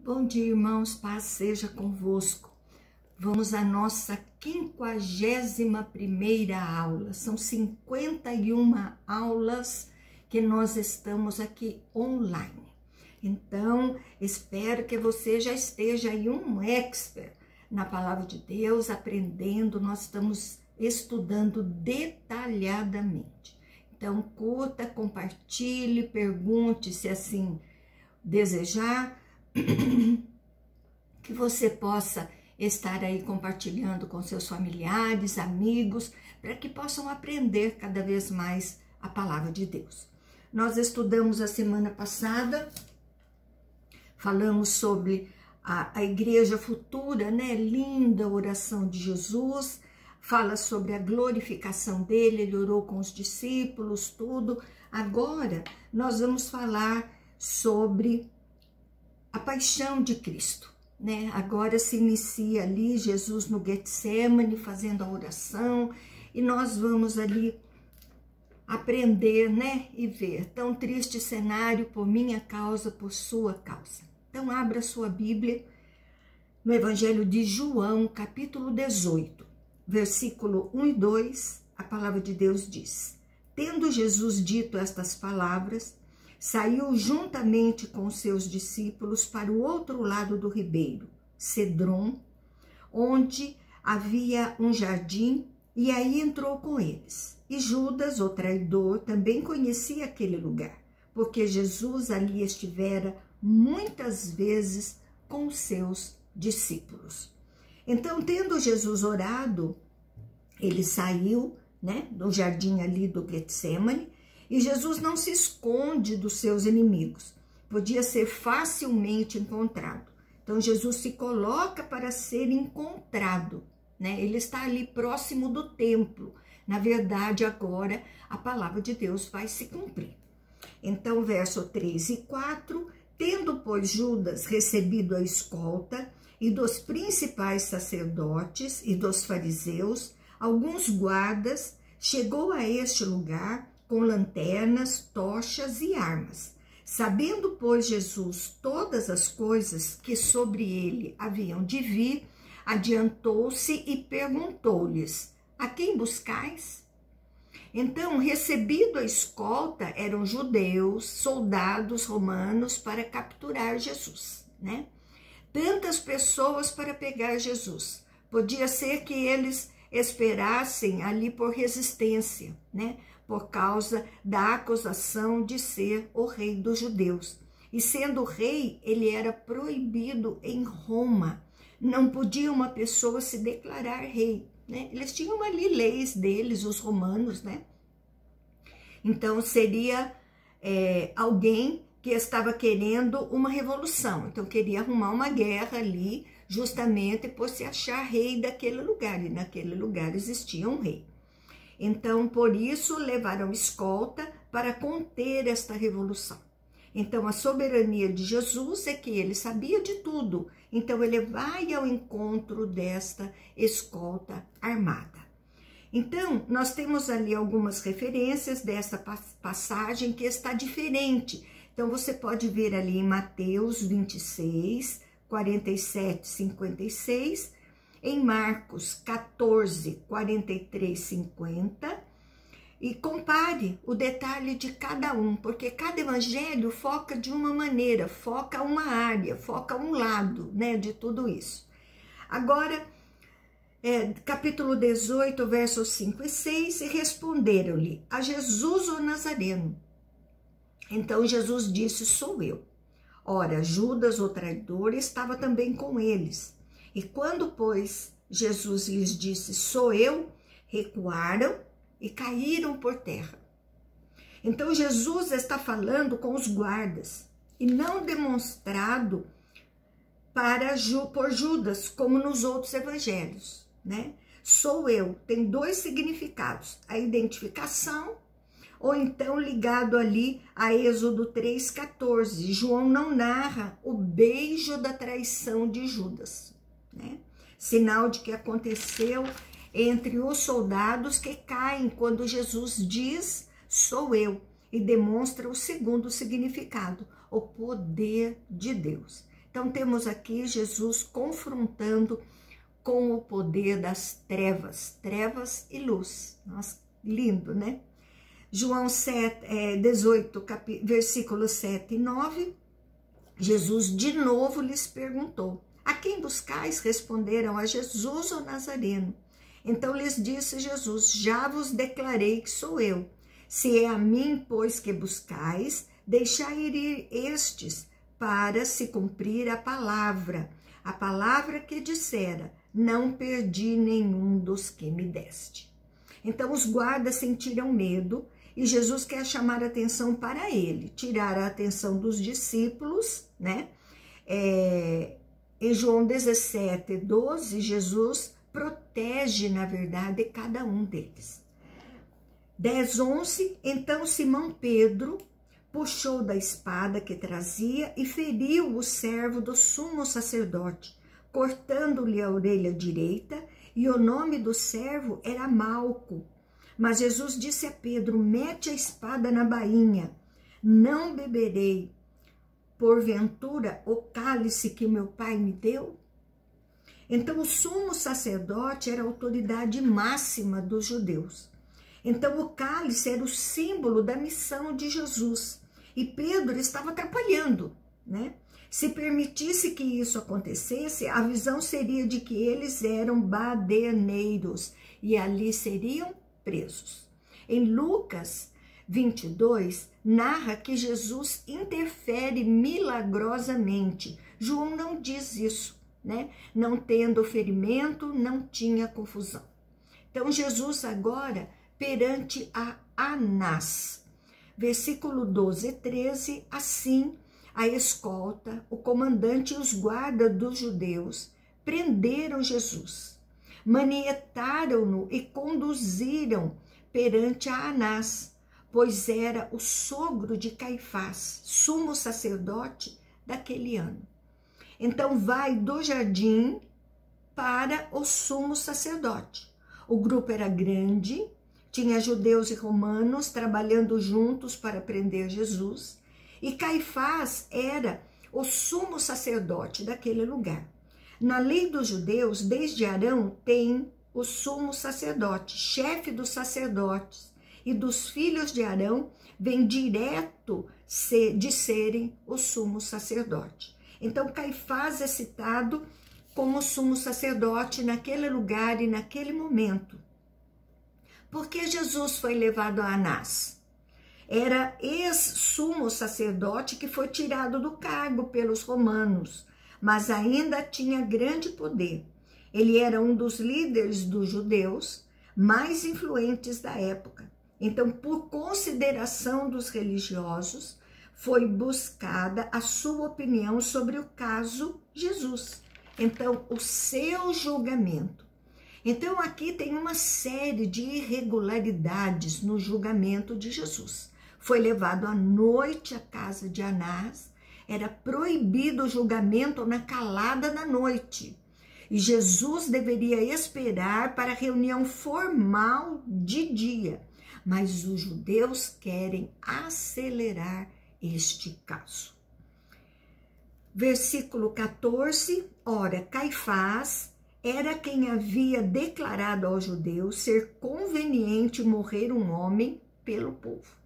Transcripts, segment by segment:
Bom dia, irmãos, paz seja convosco. Vamos à nossa 51ª aula. São 51 aulas que nós estamos aqui online. Então, espero que você já esteja aí um expert na palavra de Deus, aprendendo. Nós estamos estudando detalhadamente. Então, curta, compartilhe, pergunte se assim desejar, que você possa estar aí compartilhando com seus familiares, amigos, para que possam aprender cada vez mais a palavra de Deus. Nós estudamos a semana passada, falamos sobre a igreja futura, né? Linda oração de Jesus, fala sobre a glorificação dele, ele orou com os discípulos, tudo. Agora nós vamos falar sobre a paixão de Cristo, né? Agora se inicia ali Jesus no Getsemane fazendo a oração e nós vamos ali aprender, né? E ver tão triste cenário por minha causa, por sua causa. Então abra sua Bíblia no Evangelho de João, capítulo 18, versículo 1 e 2, a palavra de Deus diz: Tendo Jesus dito estas palavras, saiu juntamente com seus discípulos para o outro lado do ribeiro, Cedron, onde havia um jardim, e aí entrou com eles. E Judas, o traidor, também conhecia aquele lugar, porque Jesus ali estivera muitas vezes com seus discípulos. Então, tendo Jesus orado, ele saiu, né, do jardim ali do Getsemane. E Jesus não se esconde dos seus inimigos, podia ser facilmente encontrado. Então Jesus se coloca para ser encontrado, né? Ele está ali próximo do templo. Na verdade, agora a palavra de Deus vai se cumprir. Então, verso 3 e 4, tendo, pois, Judas recebido a escolta e dos principais sacerdotes e dos fariseus, alguns guardas, chegou a este lugar com lanternas, tochas e armas. Sabendo, pois, Jesus todas as coisas que sobre ele haviam de vir, adiantou-se e perguntou-lhes: a quem buscais? Então, recebido a escolta, eram judeus, soldados romanos para capturar Jesus, né? Tantas pessoas para pegar Jesus. Podia ser que eles esperassem ali por resistência, né? Por causa da acusação de ser o rei dos judeus. E sendo rei, ele era proibido em Roma. Não podia uma pessoa se declarar rei, né? Eles tinham ali leis deles, os romanos, né? Então seria alguém que estava querendo uma revolução. Então queria arrumar uma guerra ali, justamente por se achar rei daquele lugar. E naquele lugar existia um rei. Então, por isso, levaram escolta para conter esta revolução. Então, a soberania de Jesus é que ele sabia de tudo. Então, ele vai ao encontro desta escolta armada. Então, nós temos ali algumas referências dessa passagem que está diferente. Então, você pode ver ali em Mateus 26, 47, 56, em Marcos 14, 43, 50, e compare o detalhe de cada um, porque cada evangelho foca de uma maneira, foca uma área, foca um lado, né, de tudo isso. Agora, capítulo 18, versos 5 e 6, e responderam-lhe: a Jesus o Nazareno. Então Jesus disse: sou eu. Ora, Judas, o traidor, estava também com eles. E quando, pois, Jesus lhes disse: sou eu, recuaram e caíram por terra. Então, Jesus está falando com os guardas e não demonstrado por Judas, como nos outros evangelhos, né? Sou eu, tem dois significados: a identificação, ou então ligado ali a Êxodo 3,14. João não narra o beijo da traição de Judas, né? Sinal de que aconteceu entre os soldados que caem quando Jesus diz: sou eu, e demonstra o segundo significado, o poder de Deus. Então temos aqui Jesus confrontando com o poder das trevas, trevas e luz. Nossa, lindo, né? João 18, versículos 7 e 9, Jesus de novo lhes perguntou: a quem buscais? Responderam: a Jesus, o Nazareno. Então lhes disse Jesus: já vos declarei que sou eu. Se é a mim, pois, que buscais, deixai ir estes, para se cumprir a palavra que dissera: não perdi nenhum dos que me deste. Então os guardas sentiram medo e Jesus quer chamar a atenção para ele, tirar a atenção dos discípulos, né? Em João 17, 12, Jesus protege, na verdade, cada um deles. 10, 11, então Simão Pedro puxou da espada que trazia e feriu o servo do sumo sacerdote, cortando-lhe a orelha direita, e o nome do servo era Malco. Mas Jesus disse a Pedro: mete a espada na bainha, não beberei, porventura, o cálice que meu pai me deu? Então o sumo sacerdote era a autoridade máxima dos judeus. Então o cálice era o símbolo da missão de Jesus. E Pedro estava atrapalhando, né? Se permitisse que isso acontecesse, a visão seria de que eles eram baderneiros e ali seriam presos. Em Lucas 22, narra que Jesus interfere milagrosamente. João não diz isso, né? Não tendo ferimento, não tinha confusão. Então Jesus agora perante a Anás. Versículo 12 e 13, assim a escolta, o comandante e os guardas dos judeus prenderam Jesus, manietaram-no e conduziram perante a Anás, pois era o sogro de Caifás, sumo sacerdote daquele ano. Então vai do jardim para o sumo sacerdote. O grupo era grande, tinha judeus e romanos trabalhando juntos para prender Jesus, e Caifás era o sumo sacerdote daquele lugar. Na lei dos judeus, desde Arão, tem o sumo sacerdote, chefe dos sacerdotes, e dos filhos de Arão vem direto de serem o sumo sacerdote. Então Caifás é citado como sumo sacerdote naquele lugar e naquele momento. Por que Jesus foi levado a Anás? Era ex-sumo sacerdote que foi tirado do cargo pelos romanos, mas ainda tinha grande poder. Ele era um dos líderes dos judeus mais influentes da época. Então, por consideração dos religiosos, foi buscada a sua opinião sobre o caso Jesus. Então, o seu julgamento. Então, aqui tem uma série de irregularidades no julgamento de Jesus. Foi levado à noite à casa de Anás, era proibido o julgamento na calada da noite. E Jesus deveria esperar para a reunião formal de dia. Mas os judeus querem acelerar este caso. Versículo 14, ora, Caifás era quem havia declarado aos judeus ser conveniente morrer um homem pelo povo.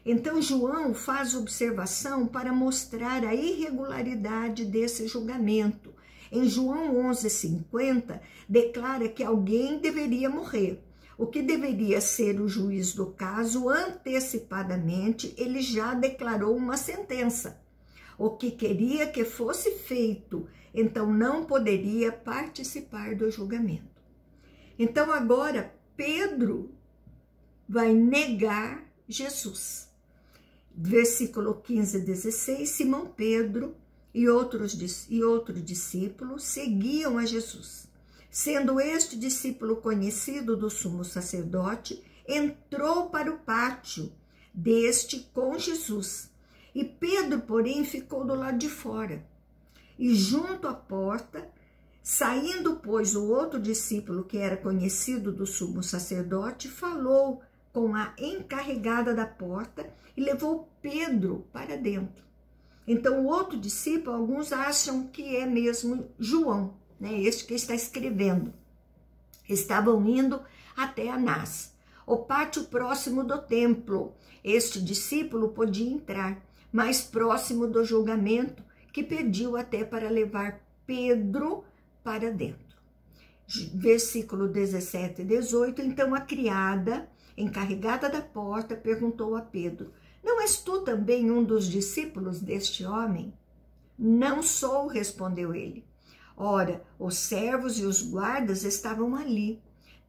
Então João faz observação para mostrar a irregularidade desse julgamento. Em João 11,50, declara que alguém deveria morrer. O que deveria ser o juiz do caso, antecipadamente, ele já declarou uma sentença. O que queria que fosse feito, então não poderia participar do julgamento. Então agora Pedro vai negar Jesus. Versículo 15 e 16, Simão Pedro e outro discípulo seguiam a Jesus. Sendo este discípulo conhecido do sumo sacerdote, entrou para o pátio deste com Jesus. E Pedro, porém, ficou do lado de fora. E junto à porta, saindo, pois, o outro discípulo, que era conhecido do sumo sacerdote, falou com a encarregada da porta e levou Pedro para dentro. Então, o outro discípulo, alguns acham que é mesmo João, né? Este que está escrevendo. Estavam indo até Anás, o pátio próximo do templo. Este discípulo podia entrar, mais próximo do julgamento, que pediu até para levar Pedro para dentro. Versículo 17 e 18, então a criada, encarregada da porta, perguntou a Pedro: não és tu também um dos discípulos deste homem? Não sou, respondeu ele. Ora, os servos e os guardas estavam ali,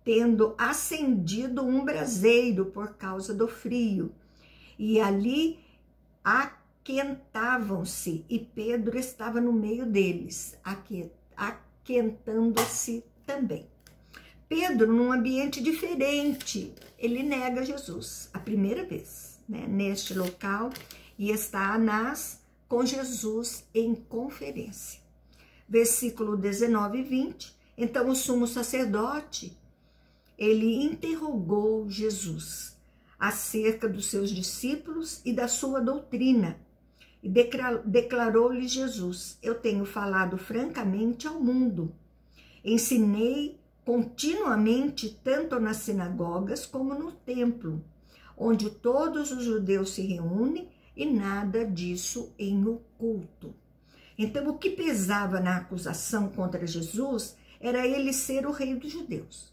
tendo acendido um braseiro por causa do frio, e ali aquentavam-se, e Pedro estava no meio deles, aquentando-se também. Pedro, num ambiente diferente, ele nega Jesus, a primeira vez, né, neste local, e está Anás com Jesus em conferência. Versículo 19 e 20, então o sumo sacerdote, ele interrogou Jesus acerca dos seus discípulos e da sua doutrina, e declarou-lhe Jesus: eu tenho falado francamente ao mundo, ensinei continuamente tanto nas sinagogas como no templo, onde todos os judeus se reúnem, e nada disso em oculto. Então, o que pesava na acusação contra Jesus era ele ser o rei dos judeus.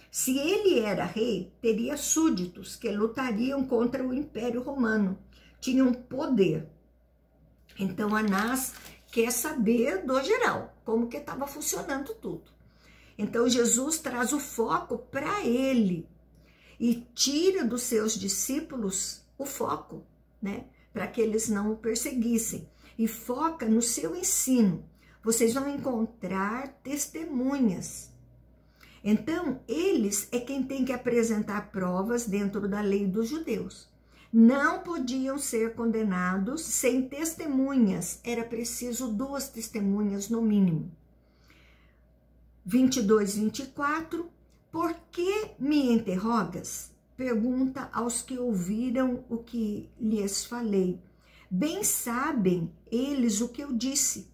Se ele era rei, teria súditos que lutariam contra o Império Romano, tinham poder. Então, Anás quer saber do geral, como que estava funcionando tudo. Então, Jesus traz o foco para ele e tira dos seus discípulos o foco, né? Para que eles não o perseguissem. E foca no seu ensino. Vocês vão encontrar testemunhas. Então, eles é quem tem que apresentar provas dentro da lei dos judeus. Não podiam ser condenados sem testemunhas. Era preciso 2 testemunhas no mínimo. 22, 24. Por que me interrogas? Pergunta aos que ouviram o que lhes falei. Bem sabem eles o que eu disse.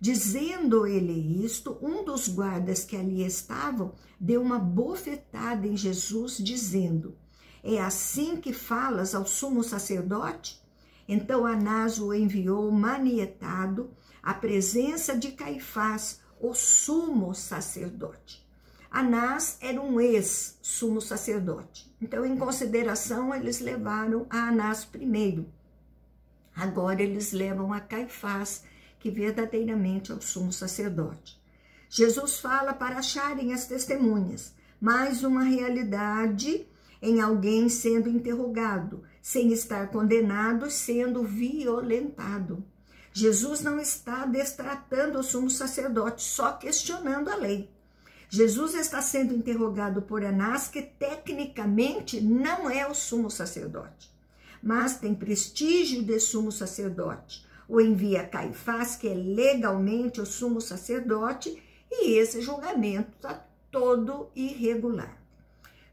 Dizendo ele isto, um dos guardas que ali estavam deu uma bofetada em Jesus, dizendo: é assim que falas ao sumo sacerdote? Então Anás o enviou manietado à presença de Caifás, o sumo sacerdote. Anás era um ex-sumo sacerdote. Então, em consideração, eles levaram a Anás primeiro. Agora eles levam a Caifás, que verdadeiramente é o sumo sacerdote. Jesus fala para acharem as testemunhas, mais uma realidade em alguém sendo interrogado, sem estar condenado, sendo violentado. Jesus não está destratando o sumo sacerdote, só questionando a lei. Jesus está sendo interrogado por Anás, que tecnicamente não é o sumo sacerdote, mas tem prestígio de sumo sacerdote. O envia Caifás, que é legalmente o sumo sacerdote, e esse julgamento está todo irregular.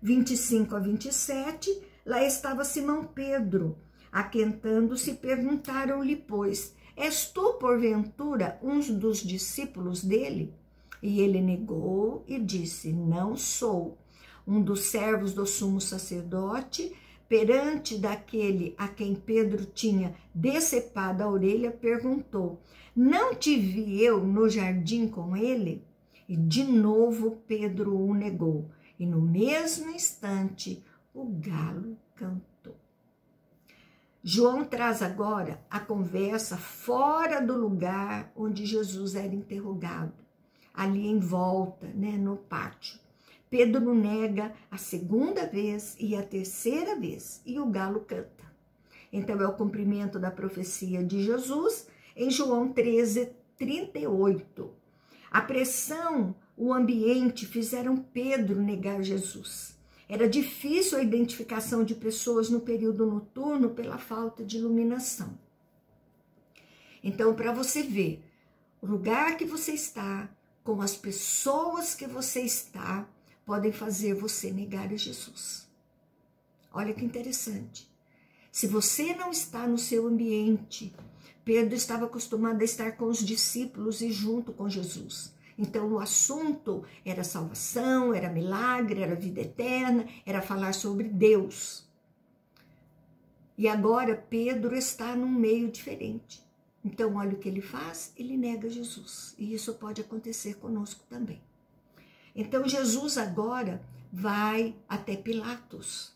25 a 27, lá estava Simão Pedro, aquentando-se, perguntaram-lhe, pois, és tu, porventura, um dos discípulos dele? E ele negou e disse, não sou. Um dos servos do sumo sacerdote, perante daquele a quem Pedro tinha decepado a orelha, perguntou, não te vi eu no jardim com ele? E de novo Pedro o negou. E no mesmo instante o galo cantou. João traz agora a conversa fora do lugar onde Jesus era interrogado, ali em volta, né, no pátio. Pedro nega a segunda vez e a terceira vez, e o galo canta. Então é o cumprimento da profecia de Jesus em João 13, 38. A pressão, o ambiente fizeram Pedro negar Jesus. Era difícil a identificação de pessoas no período noturno pela falta de iluminação. Então, para você ver o lugar que você está, com as pessoas que você está, podem fazer você negar a Jesus. Olha que interessante. Se você não está no seu ambiente, Pedro estava acostumado a estar com os discípulos e junto com Jesus. Então o assunto era salvação, era milagre, era vida eterna, era falar sobre Deus. E agora Pedro está num meio diferente. Então olha o que ele faz, ele nega Jesus. E isso pode acontecer conosco também. Então Jesus agora vai até Pilatos.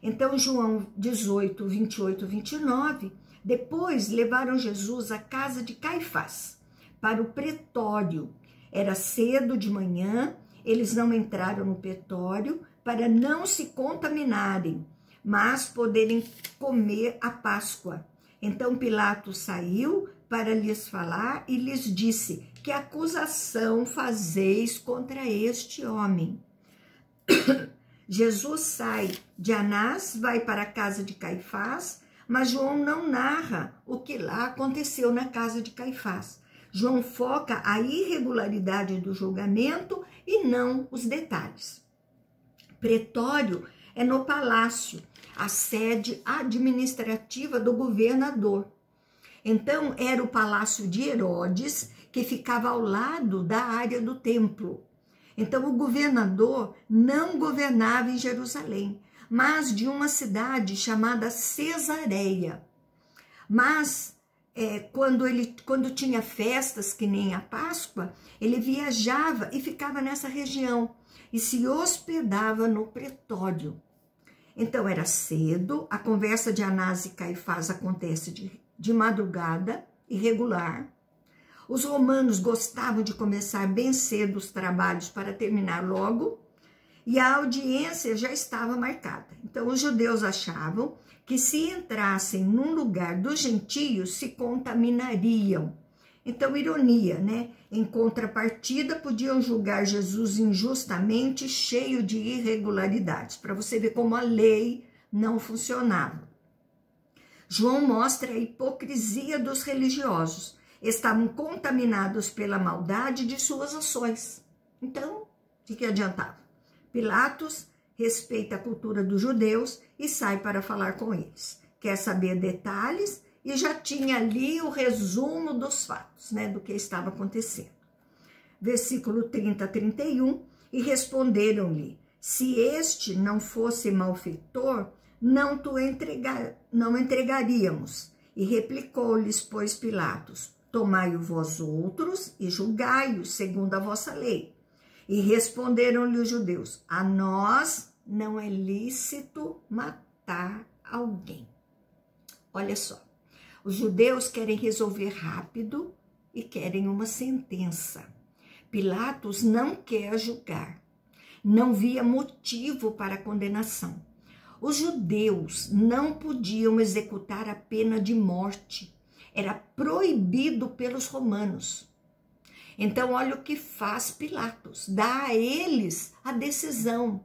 Então João 18, 28, 29, depois levaram Jesus à casa de Caifás, para o pretório. Era cedo de manhã, eles não entraram no pretório para não se contaminarem, mas poderem comer a Páscoa. Então Pilatos saiu para lhes falar e lhes disse: que acusação fazeis contra este homem? Jesus sai de Anás, vai para a casa de Caifás, mas João não narra o que lá aconteceu na casa de Caifás. João foca a irregularidade do julgamento e não os detalhes. Pretório é no palácio, a sede administrativa do governador. Então, era o palácio de Herodes, que ficava ao lado da área do templo. Então, o governador não governava em Jerusalém, mas de uma cidade chamada Cesareia. Mas, quando tinha festas, que nem a Páscoa, ele viajava e ficava nessa região e se hospedava no pretório. Então, era cedo, a conversa de Anás e Caifás acontece de madrugada, irregular. Os romanos gostavam de começar bem cedo os trabalhos para terminar logo, e a audiência já estava marcada. Então, os judeus achavam que se entrassem num lugar dos gentios, se contaminariam. Então, ironia, né? Em contrapartida, podiam julgar Jesus injustamente, cheio de irregularidades, para você ver como a lei não funcionava. João mostra a hipocrisia dos religiosos. Estavam contaminados pela maldade de suas ações. Então, o que adiantava? Pilatos respeita a cultura dos judeus e sai para falar com eles. Quer saber detalhes e já tinha ali o resumo dos fatos, né, do que estava acontecendo. Versículo 30 a 31, e responderam-lhe: se este não fosse malfeitor, não entregaríamos. E replicou-lhes, pois, Pilatos: tomai-o vós outros e julgai-o segundo a vossa lei. E responderam-lhe os judeus: a nós não é lícito matar alguém. Olha só, os judeus querem resolver rápido e querem uma sentença. Pilatos não quer julgar, não via motivo para a condenação. Os judeus não podiam executar a pena de morte, era proibido pelos romanos. Então, olha o que faz Pilatos, dá a eles a decisão,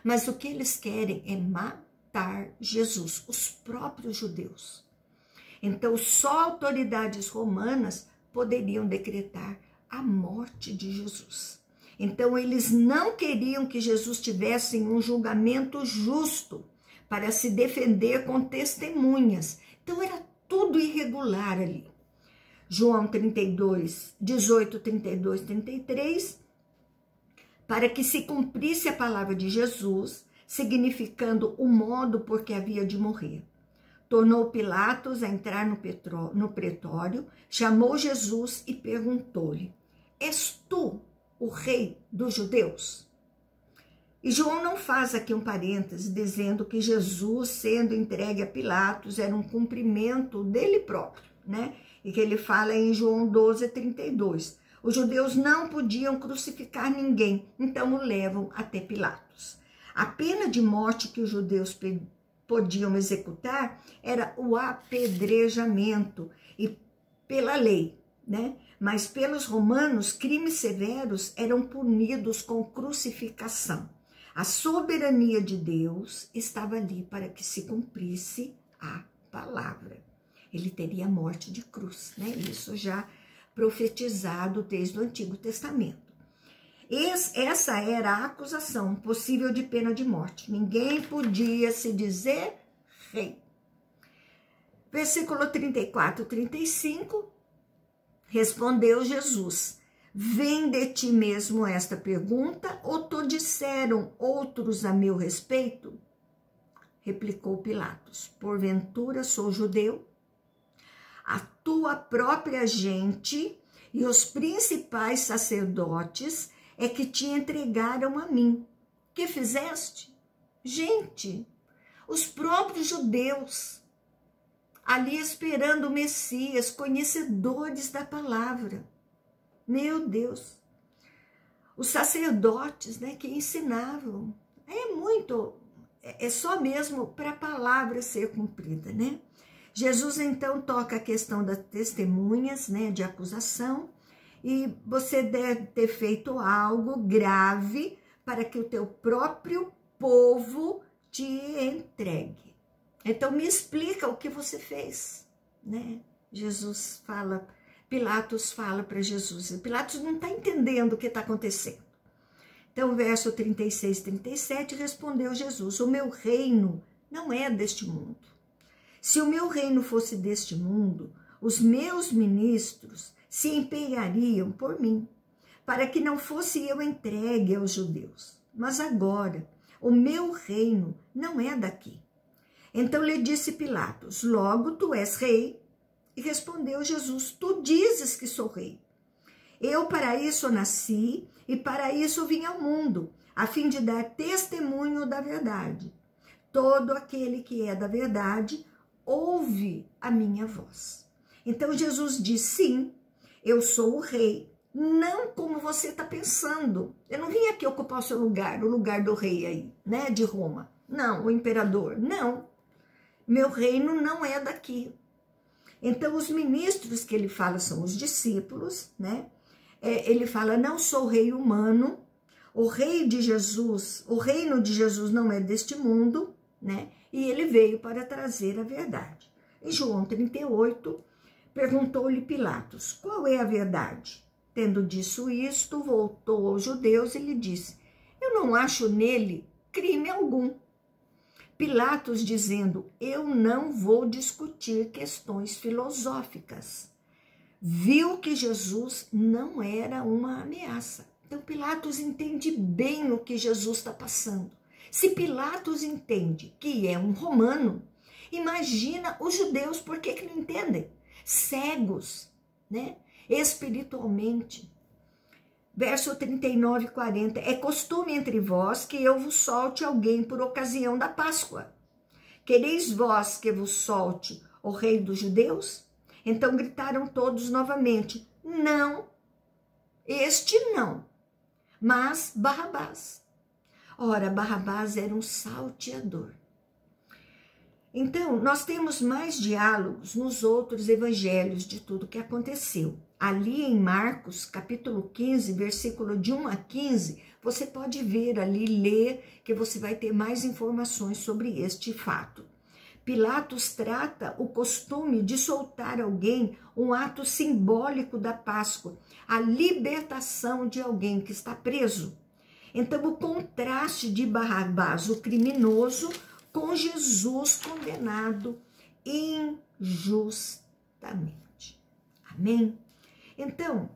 mas o que eles querem é matar Jesus, os próprios judeus. Então, só autoridades romanas poderiam decretar a morte de Jesus. Então, eles não queriam que Jesus tivesse um julgamento justo para se defender com testemunhas. Então, era tudo irregular ali. João 32, 18, 32, 33, para que se cumprisse a palavra de Jesus, significando o modo por que havia de morrer. Tornou Pilatos a entrar no pretório, chamou Jesus e perguntou-lhe: és tu o rei dos judeus? E João não faz aqui um parêntese dizendo que Jesus sendo entregue a Pilatos era um cumprimento dele próprio, né? E que ele fala em João 12, 32. Os judeus não podiam crucificar ninguém, então o levam até Pilatos. A pena de morte que os judeus podiam executar era o apedrejamento, e pela lei, né? Mas pelos romanos, crimes severos eram punidos com crucificação. A soberania de Deus estava ali para que se cumprisse a palavra. Ele teria a morte de cruz, né? Isso já profetizado desde o Antigo Testamento. Essa era a acusação possível de pena de morte. Ninguém podia se dizer rei. Versículo 34, 35, respondeu Jesus: vem de ti mesmo esta pergunta, ou te disseram outros a meu respeito? Replicou Pilatos: porventura sou judeu? A tua própria gente e os principais sacerdotes é que te entregaram a mim. Que fizeste? Gente, os próprios judeus, ali esperando o Messias, conhecedores da palavra. Meu Deus. Os sacerdotes, né, que ensinavam. É só mesmo para a palavra ser cumprida, né? Jesus, então, toca a questão das testemunhas, né, de acusação, e você deve ter feito algo grave para que o teu próprio povo te entregue. Então, me explica o que você fez, né? Pilatos fala para Jesus, e Pilatos não está entendendo o que está acontecendo. Então, verso 36, 37, respondeu Jesus: o meu reino não é deste mundo. Se o meu reino fosse deste mundo, os meus ministros se empenhariam por mim, para que não fosse eu entregue aos judeus. Mas agora, o meu reino não é daqui. Então lhe disse Pilatos: logo tu és rei? E respondeu Jesus: tu dizes que sou rei. Eu para isso nasci e para isso vim ao mundo, a fim de dar testemunho da verdade. Todo aquele que é da verdade ouve a minha voz. Então Jesus diz: sim, eu sou o rei, não como você está pensando. Eu não vim aqui ocupar o seu lugar, o lugar do rei aí, né, de Roma. Não, o imperador, não. Meu reino não é daqui. Então, os ministros que ele fala são os discípulos, né? Ele fala: não sou rei humano, o reino de Jesus não é deste mundo, né? E ele veio para trazer a verdade. Em João 38, perguntou-lhe Pilatos: qual é a verdade? Tendo dito isto, voltou aos judeus e lhe disse: eu não acho nele crime algum. Pilatos dizendo: eu não vou discutir questões filosóficas. Viu que Jesus não era uma ameaça. Então Pilatos entende bem o que Jesus está passando. Se Pilatos entende que é um romano, imagina os judeus, por que não entendem? Cegos, né? Espiritualmente. Verso 39 e 40. É costume entre vós que eu vos solte alguém por ocasião da Páscoa. Quereis vós que vos solte o rei dos judeus? Então gritaram todos novamente: não, este não, mas Barrabás. Ora, Barrabás era um salteador. Então, nós temos mais diálogos nos outros evangelhos de tudo que aconteceu. Ali em Marcos, capítulo 15, versículo de 1 a 15, você pode ver ali, ler, que você vai ter mais informações sobre este fato. Pilatos trata o costume de soltar alguém, um ato simbólico da Páscoa, a libertação de alguém que está preso. Então, o contraste de Barrabás, o criminoso, com Jesus condenado injustamente. Amém? Então,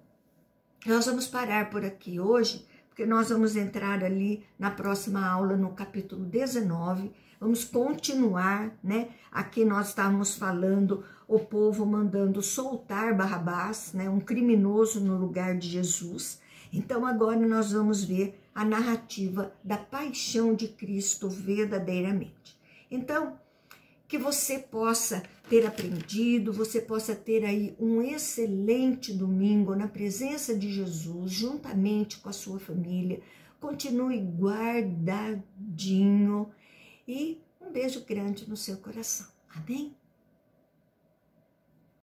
nós vamos parar por aqui hoje, porque nós vamos entrar ali na próxima aula, no capítulo 19, vamos continuar, né? Aqui nós estávamos falando, o povo mandando soltar Barrabás, né? Um criminoso no lugar de Jesus. Então, agora nós vamos ver a narrativa da paixão de Cristo verdadeiramente. Então, que você possa ter aprendido, você possa ter aí um excelente domingo na presença de Jesus, juntamente com a sua família. Continue guardadinho e um beijo grande no seu coração. Amém?